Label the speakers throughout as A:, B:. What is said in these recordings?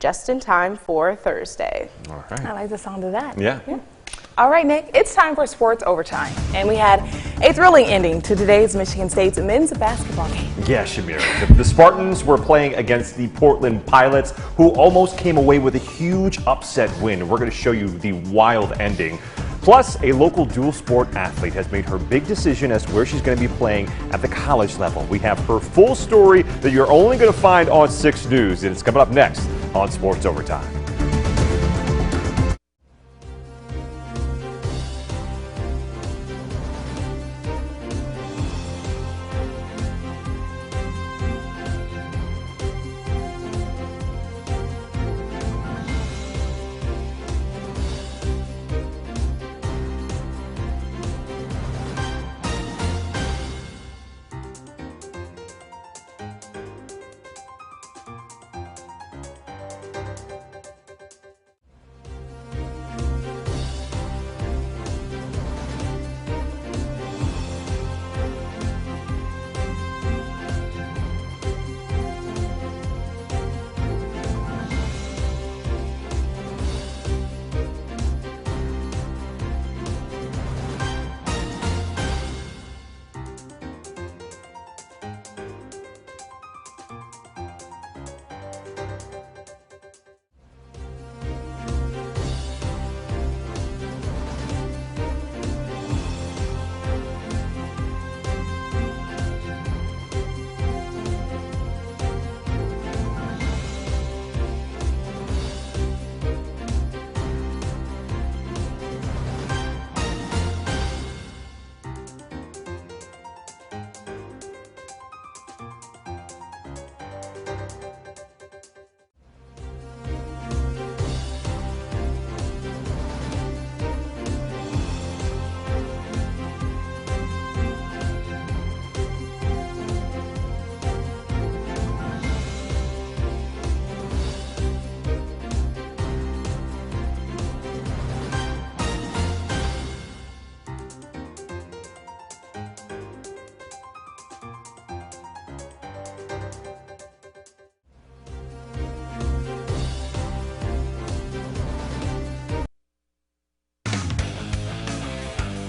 A: just in time for Thursday.
B: All right.
C: I like the sound of that.
B: Yeah.
C: All right, Nick, it's time for Sports Overtime. And we had a thrilling ending to today's Michigan State's men's basketball game.
B: Yeah, Shamir. The Spartans were playing against the Portland Pilots, who almost came away with a huge upset win. We're going to show you the wild ending. Plus, a local dual sport athlete has made her big decision as to where she's going to be playing at the college level. We have her full story that you're only going to find on 6 News, and it's coming up next on Sports Overtime.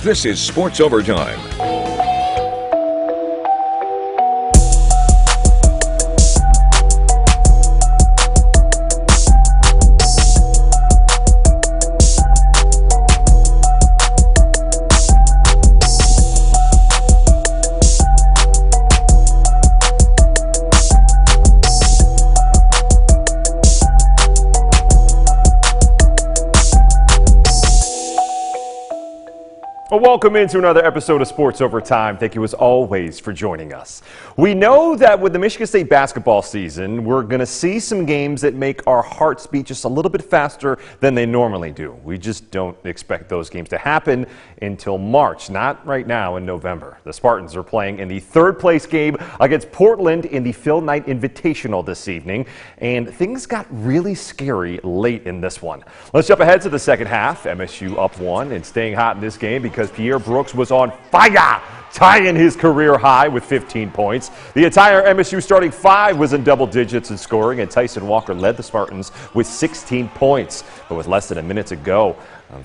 D: This is Sports Overtime.
B: Well, welcome into another episode of Sports Overtime. Thank you as always for joining us. We know that with the Michigan State basketball season, we're going to see some games that make our hearts beat just a little bit faster than they normally do. We just don't expect those games to happen until March, not right now in November. The Spartans are playing in the third place game against Portland in the Phil Knight Invitational this evening, and things got really scary late in this one. Let's jump ahead to the second half. MSU up 1 and staying hot in this game because Pierre Brooks was on fire, tying his career high with 15 points. The entire MSU starting 5 was in double digits in scoring, and Tyson Walker led the Spartans with 16 points. But with less than a minute to go,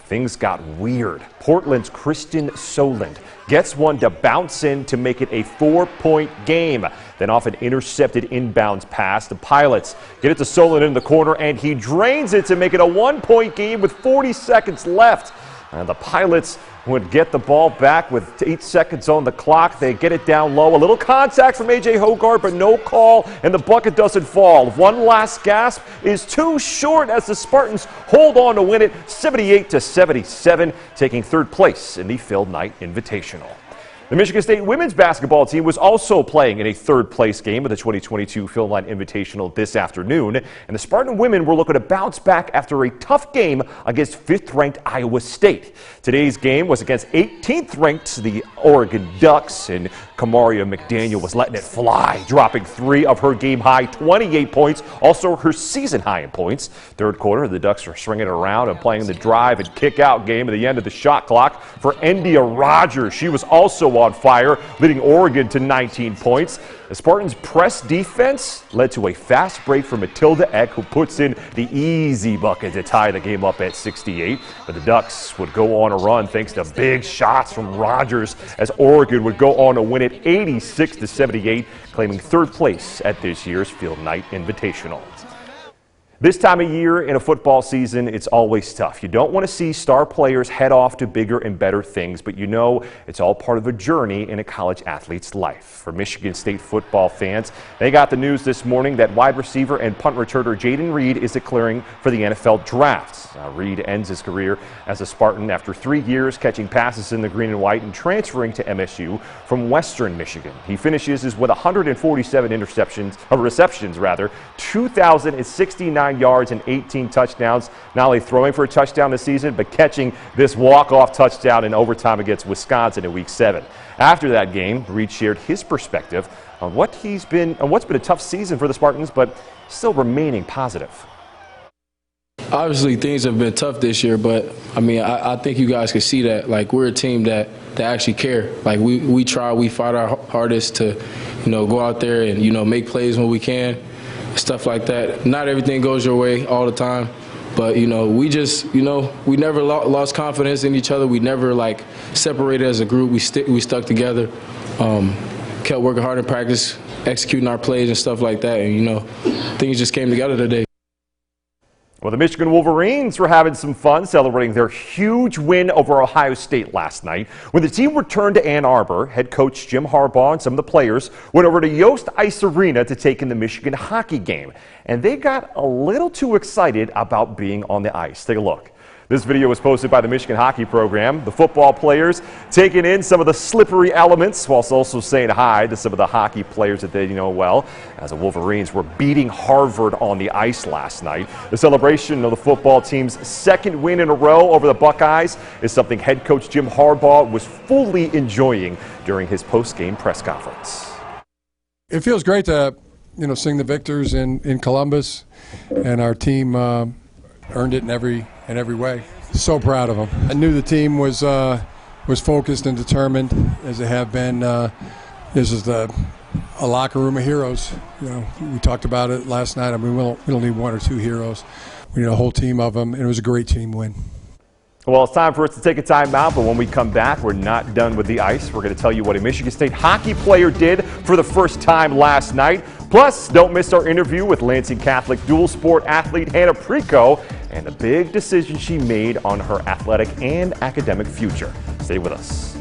B: things got weird. Portland's Kristen Soland gets one to bounce in to make it a 4-point game. Then off an intercepted inbounds pass, the Pilots get it to Soland in the corner, and he drains it to make it a 1-point game with 40 seconds left. The Pilots would get the ball back with 8 seconds on the clock. They get it down low. A little contact from A.J. Hogarth, but no call, and the bucket doesn't fall. One last gasp is too short as the Spartans hold on to win it 78-77, taking third place in the Phil Knight Invitational. The Michigan State women's basketball team was also playing in a third-place game of the 2022 Phil Knight Invitational this afternoon, and the Spartan women were looking to bounce back after a tough game against 5th-ranked Iowa State. Today's game was against 18th-ranked the Oregon Ducks, and Kamaria McDaniel was letting it fly, dropping 3 of her game-high 28 points, also her season-high in points. Third quarter, the Ducks were swinging it around and playing the drive and kick-out game at the end of the shot clock for Endia Rogers. She was also also on fire, leading Oregon to 19 points. The Spartans' press defense led to a fast break from Matilda Eck, who puts in the easy bucket to tie the game up at 68. But the Ducks would go on a run thanks to big shots from Rogers, as Oregon would go on to win it 86-78, claiming third place at this year's Field Night Invitational. This time of year in a football season, it's always tough. You don't want to see star players head off to bigger and better things, but you know it's all part of a journey in a college athlete's life. For Michigan State football fans, they got the news this morning that wide receiver and punt returner Jayden Reed is declaring for the NFL draft. Reed ends his career as a Spartan after 3 years catching passes in the green and white and transferring to MSU from Western Michigan. He finishes with 147 receptions, 2,069 yards and 18 touchdowns, not only throwing for a touchdown this season, but catching this walk-off touchdown in overtime against Wisconsin in Week 7. After that game, Reed shared his perspective on what's been a tough season for the Spartans, but still remaining positive.
E: Obviously, things have been tough this year, but I mean, I think you guys can see that. Like, we're a team that actually care. Like, we try, we fight our hardest to, go out there and make plays when we can, stuff like that. Not everything goes your way all the time, but we just, we never lost confidence in each other. We never separated as a group. We stuck together, kept working hard in practice, executing our plays and stuff like that, and things just came together today.
B: Well, the Michigan Wolverines were having some fun celebrating their huge win over Ohio State last night. When the team returned to Ann Arbor, head coach Jim Harbaugh and some of the players went over to Yost Ice Arena to take in the Michigan hockey game. And they got a little too excited about being on the ice. Take a look. This video was posted by the Michigan hockey program. The football players taking in some of the slippery elements whilst also saying hi to some of the hockey players that they know well, as the Wolverines were beating Harvard on the ice last night. The celebration of the football team's second win in a row over the Buckeyes is something head coach Jim Harbaugh was fully enjoying during his post-game press conference.
F: It feels great to, sing the victors in Columbus, and our team earned it in every way. So proud of them. I knew the team was focused and determined, as they have been. This is a locker room of heroes. We talked about it last night. I mean, we don't need one or two heroes. We need a whole team of them, and it was a great team win.
B: Well, it's time for us to take a timeout, but when we come back, we're not done with the ice. We're going to tell you what a Michigan State hockey player did for the first time last night. Plus, don't miss our interview with Lansing Catholic dual sport athlete Hannah Preco and the big decision she made on her athletic and academic future. Stay with us.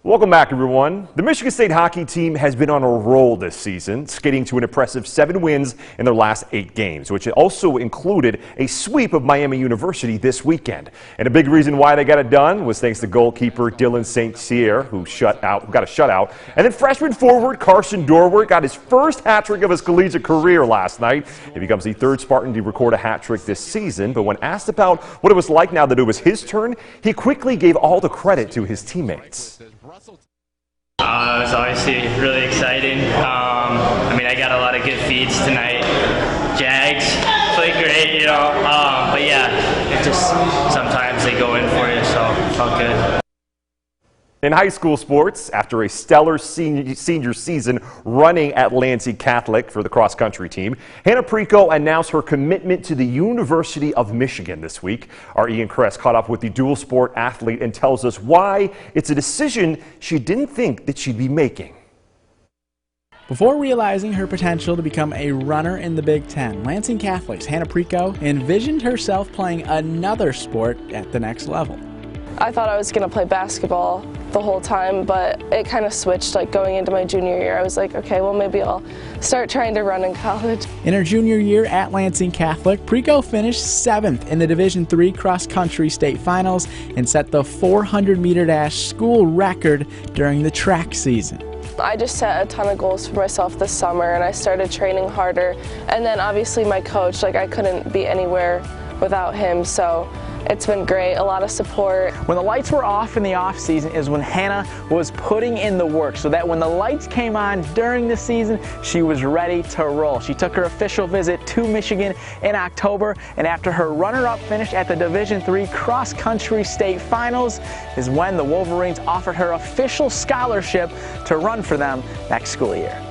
B: Welcome back, everyone. The Michigan State hockey team has been on a roll this season, skating to an impressive 7 wins in their last 8 games, which also included a sweep of Miami University this weekend. And a big reason why they got it done was thanks to goalkeeper Dylan St. Cyr, who got a shutout. And then freshman forward Carson Dorwart got his first hat trick of his collegiate career last night. He becomes the 3rd Spartan to record a hat trick this season. But when asked about what it was like now that it was his turn, he quickly gave all the credit to his teammates.
G: It was obviously really exciting. I got a lot of good feeds tonight. Jags played great, but yeah, it just sometimes they go in for you, so it felt good.
B: In high school sports, after a stellar senior season running at Lansing Catholic for the cross-country team, Hannah Preco announced her commitment to the University of Michigan this week. Our Ian Kress caught up with the dual sport athlete and tells us why it's a decision she didn't think that she'd be making.
H: Before realizing her potential to become a runner in the Big Ten, Lansing Catholic's Hannah Preco envisioned herself playing another sport at the next level.
I: I thought I was going to play basketball the whole time, but it kind of switched going into my junior year. I was like, okay, well maybe I'll start trying to run in college.
H: In her junior year at Lansing Catholic, Preco finished 7th in the Division III cross-country state finals and set the 400-meter dash school record during the track season.
I: I just set a ton of goals for myself this summer and I started training harder. And then obviously my coach, I couldn't be anywhere without him, so it's been great, a lot of support.
J: When the lights were off in the off season is when Hannah was putting in the work so that when the lights came on during the season, she was ready to roll. She took her official visit to Michigan in October, and after her runner-up finish at the Division III cross-country state finals is when the Wolverines offered her official scholarship to run for them next school year.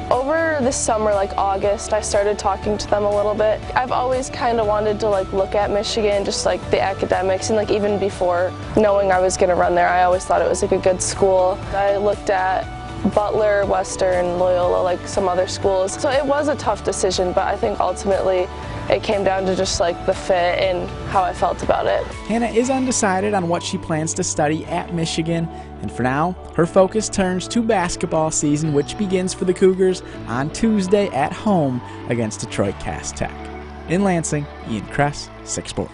I: Over this summer, August, I started talking to them a little bit. I've always kind of wanted to look at Michigan, just the academics, and even before knowing I was going to run there, I always thought it was a good school. I looked at Butler, Western, Loyola, some other schools. So it was a tough decision, but I think ultimately it came down to just the fit and how I felt about it.
H: Hannah is undecided on what she plans to study at Michigan, and for now, her focus turns to basketball season, which begins for the Cougars on Tuesday at home against Detroit Cass Tech. In Lansing, Ian Kress, 6 Sports.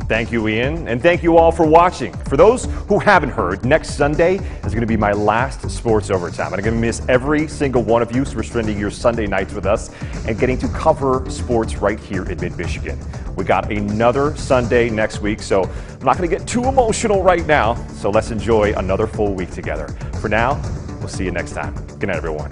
B: Thank you, Ian, and thank you all for watching. For those who haven't heard, next Sunday is going to be my last Sports Overtime. I'm going to miss every single one of you, so we're spending your Sunday nights with us and getting to cover sports right here in mid-Michigan. We got another Sunday next week, so I'm not going to get too emotional right now, so let's enjoy another full week together. For now, we'll see you next time. Good night, everyone.